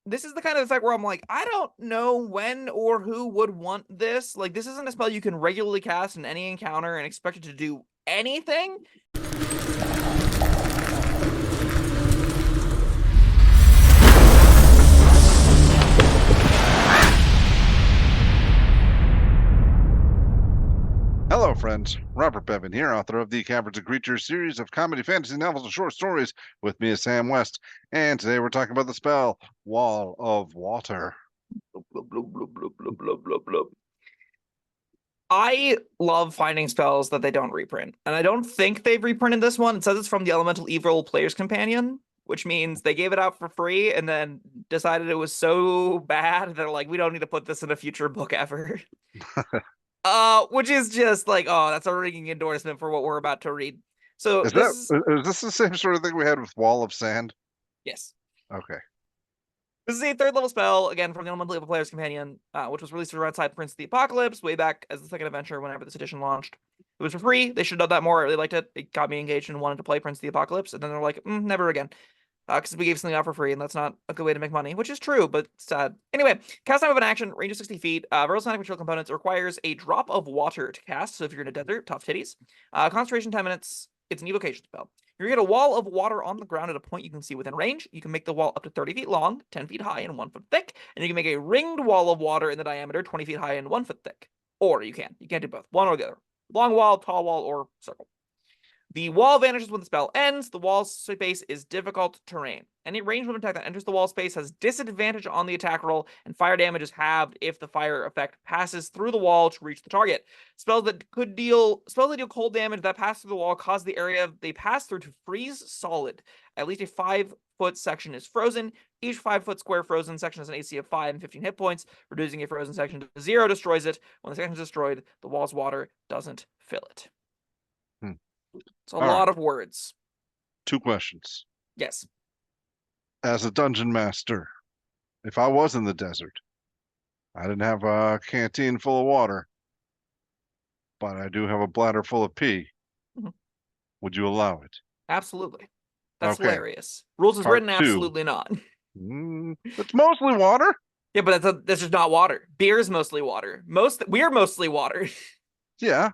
this is the kind of effect where I'm like, I don't know when or who would want this. Like, this isn't a spell you can regularly cast in any encounter and expect it to do anything. Hello, friends. Robert Bevan here, author of the Caverns Creatures series of comedy, fantasy novels, and short stories. With me is Sam West, and today we're talking about the spell Wall of Water. Blub, blub, blub, blub, blub, blub, blub, blub. I love finding spells that they don't reprint, and I don't think they've reprinted this one. It says it's from the Elemental Evil Player's Companion, which means they gave it out for free and then decided it was so bad they're like, we don't need to put this in a future book ever. Which is just like, oh, that's a ringing endorsement for what we're about to read. So Is this that is is this the same sort of thing we had with Wall of Sand? yes. Okay. This is a third level spell, again, from the Elemental Evil Player's Companion, which was released alongside Prince of the Apocalypse way back as the second adventure whenever this edition launched. It was for free. They should have done that more. I really liked it. It got me engaged and wanted to play Prince of the Apocalypse. And then they're like, never again. Because we gave something out for free, and that's not a good way to make money, which is true, but sad. Anyway, cast time of an action, range of 60 feet. Verbal sonic control components requires a drop of water to cast. So if you're in a desert, tough titties. Concentration 10 minutes. It's an evocation spell. You're going to get a wall of water on the ground at a point you can see within range. You can make the wall up to 30 feet long, 10 feet high, and 1 foot thick. And you can make a ringed wall of water in the diameter, 20 feet high and 1 foot thick. Or you can't. You can't do both. One or the other. Long wall, tall wall, or circle. The wall vanishes when the spell ends. The wall space is difficult terrain. Any ranged weapon attack that enters the wall space has disadvantage on the attack roll, and fire damage is halved if the fire effect passes through the wall to reach the target. Spells that deal cold damage that pass through the wall cause the area they pass through to freeze solid. At least a 5-foot section is frozen. Each 5-foot square frozen section has an AC of 5 and 15 hit points. Reducing a frozen section to 0 destroys it. When the section is destroyed, the wall's water doesn't fill it. It's a All lot right. of words. 2 questions. Yes. As a dungeon master, if I was in the desert, I didn't have a canteen full of water, but I do have a bladder full of pee. Mhm. Would you allow it? Absolutely. That's Okay. hilarious. Rules is Part written, 2. absolutely not. It's mostly water. Yeah, but that's just not water. Beer is mostly water. We're mostly water. Yeah.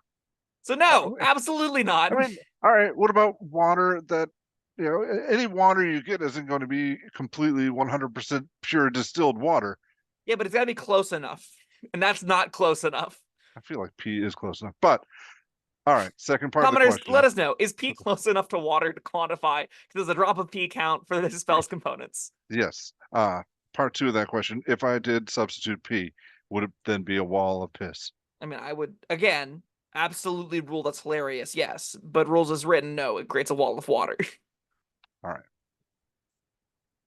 So no, absolutely not. I mean, all right. What about water that, any water you get isn't going to be completely 100% pure distilled water. Yeah, but it's gotta be close enough. And that's not close enough. I feel like pee is close enough. But all right, second part of the Commenters, let question. us know. Is pee close enough to water to quantify? Because there's a drop of pee count for this spell's components. Yes. Part 2 of that question. If I did substitute pee, would it then be a wall of piss? I mean, I would, again, absolutely rule that's hilarious, yes. But rules is written, no, it creates a wall of water. All right.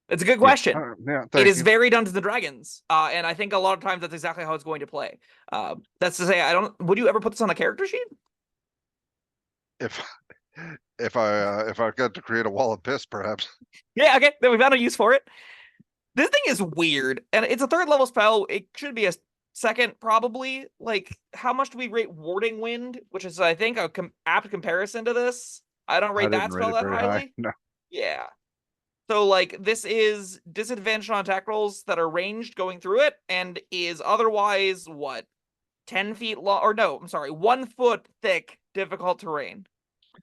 It's a good Yeah. question. Yeah. It Thank is you. very Dungeons and Dragons, and I think a lot of times that's exactly how it's going to play. That's to say, I don't. Would you ever put this on a character sheet? If if I got to create a wall of piss, perhaps. Yeah, okay. Then we found a use for it. This thing is weird, and it's a third level spell. It should be a second, probably. Like, how much do we rate Warding Wind, which is, I think, a apt comparison to this? I don't I rate didn't that rate spell it that very high. highly. No. Yeah. So, like, this is disadvantage on attack rolls that are ranged going through it, and is otherwise, what, 10 feet long? Or no, I'm sorry, 1 foot thick, difficult terrain.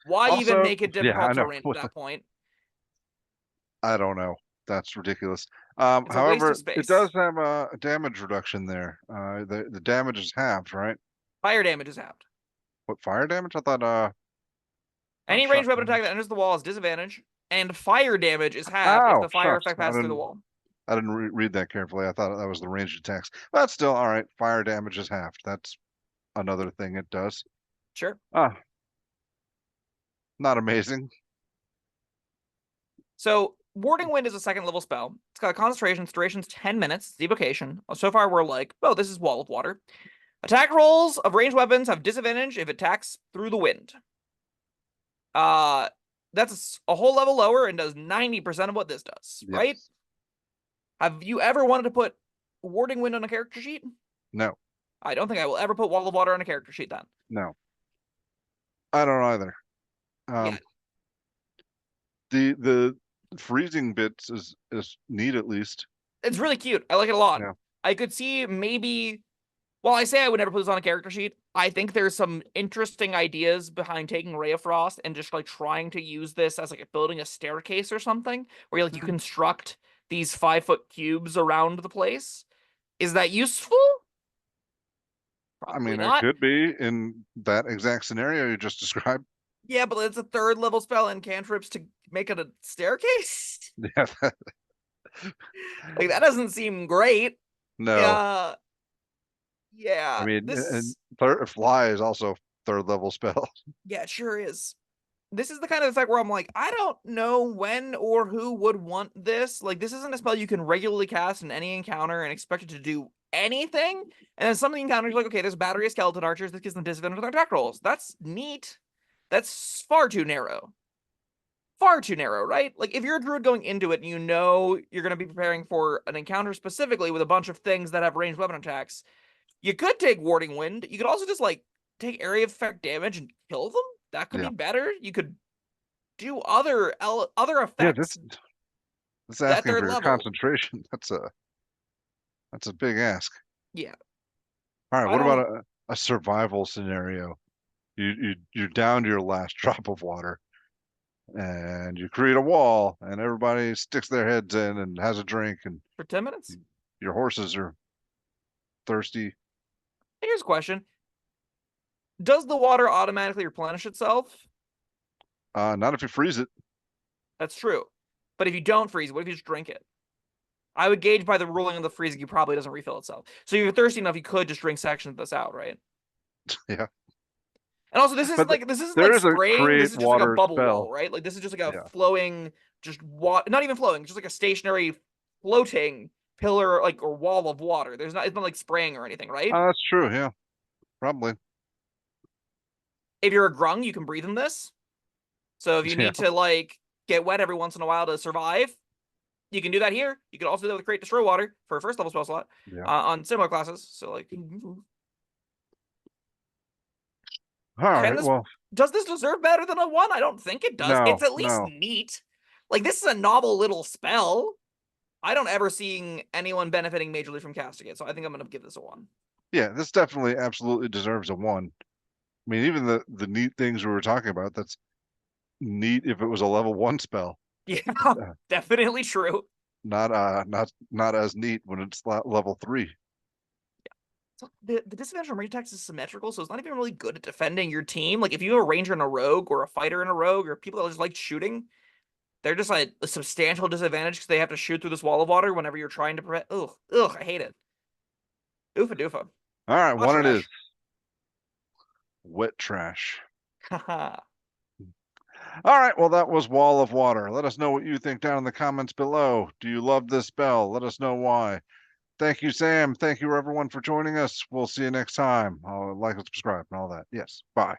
Why even Also, make it yeah, I difficult know. terrain at that point? I don't know. That's ridiculous. It's a waste of However, it space. does have a damage reduction there. The damage is halved, right? Fire damage is halved. What, fire damage? I thought oh, Any ranged shock weapon attack that damage. enters the wall is disadvantage, and fire damage is halved if Oh, the fire shucks. effect passes through the wall. I didn't read that carefully. I thought that was the ranged attacks. But still, all right. Fire damage is halved. That's another thing it does. Sure. Ah, not amazing. So, Warding Wind is a second level spell. It's got a concentration, its duration's 10 minutes, it's evocation. So far, we're like, oh, this is Wall of Water. Attack rolls of ranged weapons have disadvantage if it attacks through the wind. That's a whole level lower and does 90% of what this does, right? Yes. Have you ever wanted to put Warding Wind on a character sheet? No. I don't think I will ever put Wall of Water on a character sheet then. No. I don't either. Yeah. The freezing bits is neat at least. It's really cute. I like it a lot. Yeah. I could see maybe, while I say I would never put this on a character sheet, I think there's some interesting ideas behind taking Ray of Frost and just like trying to use this as like building a staircase or something, where like you construct these 5-foot cubes around the place. Is that useful? I Probably mean, it not. could be in that exact scenario you just described. Yeah, but it's a 3rd level spell and cantrips to make it a staircase. Yeah. Like that doesn't seem great. No. Yeah, I yeah. mean, and This, fly is also 3rd level spell. yeah, it sure is. This is the kind of effect where I'm like, I don't know when or who would want this. Like, this isn't a spell you can regularly cast in any encounter and expect it to do anything. And then some of the encounters, like, okay, there's a battery of skeleton archers that gives them disadvantage on their attack rolls. That's neat. That's far too narrow. Far too narrow, right? Like, if you're a druid going into it and you know you're going to be preparing for an encounter specifically with a bunch of things that have ranged weapon attacks, you could take Warding Wind. You could also just, like, take area effect damage and kill them. That could Yeah. be better. You could do other Yeah, effects this at asking for 3rd your level. concentration. That's a big ask. Yeah, All right, I what don't. about a survival scenario? You're down to your last drop of water, and you create a wall, and everybody sticks their heads in and has a drink, and For 10 minutes. your horses are thirsty. Here's a question: does the water automatically replenish itself? Not if you freeze it. That's true, but if you don't freeze, what if you just drink it? I would gauge by the ruling of the freezing, it probably doesn't refill itself. So if you're thirsty enough, you could just drink sections of this out, right? Yeah, And also, this isn't but like this isn't there like is a spraying. This create is just like a water bubble spell. wall, right? Like this is just like a Yeah, flowing, just water, not even flowing, just like a stationary, floating pillar, like or wall of water. There's not, it's not like spraying or anything, right? that's true. Yeah, probably. If you're a grung, you can breathe in this. So if you Yeah, need to like get wet every once in a while to survive, you can do that here. You can also do that with Create Destroy Water for a 1st level spell slot yeah. on similar classes. So like, All can right. this, Well, does this deserve better than a 1? I don't think it does. It's no, at least no. neat. Like this is a novel little spell. I don't ever seeing anyone benefiting majorly from casting it, so I think I'm gonna give this a 1. Yeah, this definitely absolutely deserves a 1. I mean, even the neat things we were talking about, that's neat if it was a level 1 spell. Yeah, Uh, definitely true. not as neat when it's level 3. So the disadvantage on range attacks is symmetrical, so it's not even really good at defending your team. Like if you have a ranger and a rogue, or a fighter and a rogue, or people that just like shooting, they're just like a substantial disadvantage because they have to shoot through this wall of water whenever you're trying to prevent. Ugh, I hate it. Oofa doofa. All right, Hot one it is. trash. Wet trash. Haha. All right, well, that was Wall of Water. Let us know what you think down in the comments below. Do you love this spell? Let us know why. Thank you, Sam. Thank you, everyone, for joining us. We'll see you next time. Like and subscribe and all that. Yes, bye.